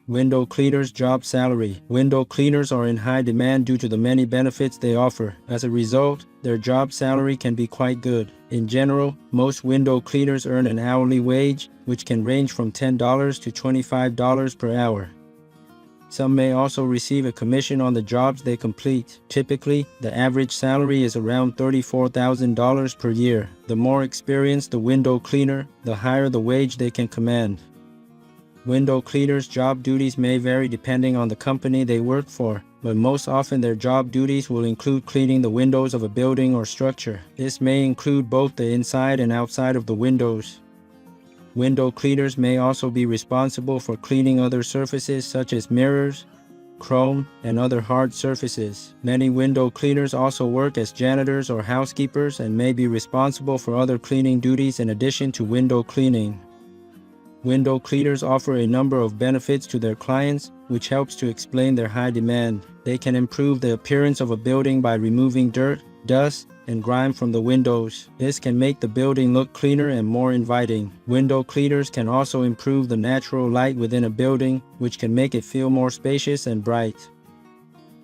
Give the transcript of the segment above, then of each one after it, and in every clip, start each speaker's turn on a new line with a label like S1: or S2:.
S1: Window cleaners job salary. Window cleaners are in high demand due to the many benefits they offer. As a result, their job salary can be quite good. In general, most window cleaners earn an hourly wage, which can range from $10 to $25 per hour. Some may also receive a commission on the jobs they complete. Typically, the average salary is around $34,000 per year. The more experienced the window cleaner, the higher the wage they can command. Window cleaners' job duties may vary depending on the company they work for, but most often their job duties will include cleaning the windows of a building or structure. This may include both the inside and outside of the windows. Window cleaners may also be responsible for cleaning other surfaces such as mirrors, chrome, and other hard surfaces. Many window cleaners also work as janitors or housekeepers and may be responsible for other cleaning duties in addition to window cleaning. Window cleaners offer a number of benefits to their clients, which helps to explain their high demand. They can improve the appearance of a building by removing dirt, dust, and grime from the windows. This can make the building look cleaner and more inviting. Window cleaners can also improve the natural light within a building, which can make it feel more spacious and bright.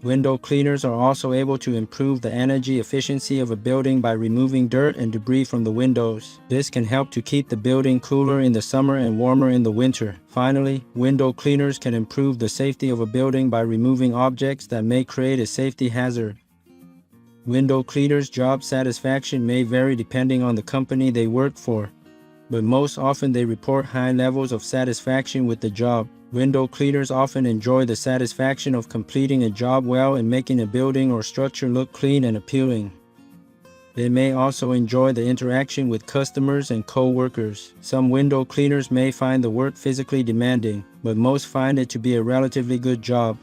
S1: Window cleaners are also able to improve the energy efficiency of a building by removing dirt and debris from the windows. This can help to keep the building cooler in the summer and warmer in the winter. Finally, window cleaners can improve the safety of a building by removing objects that may create a safety hazard. Window cleaners' job satisfaction may vary depending on the company they work for, but most often they report high levels of satisfaction with the job. Window cleaners often enjoy the satisfaction of completing a job well and making a building or structure look clean and appealing. They may also enjoy the interaction with customers and co-workers. Some window cleaners may find the work physically demanding, but most find it to be a relatively good job.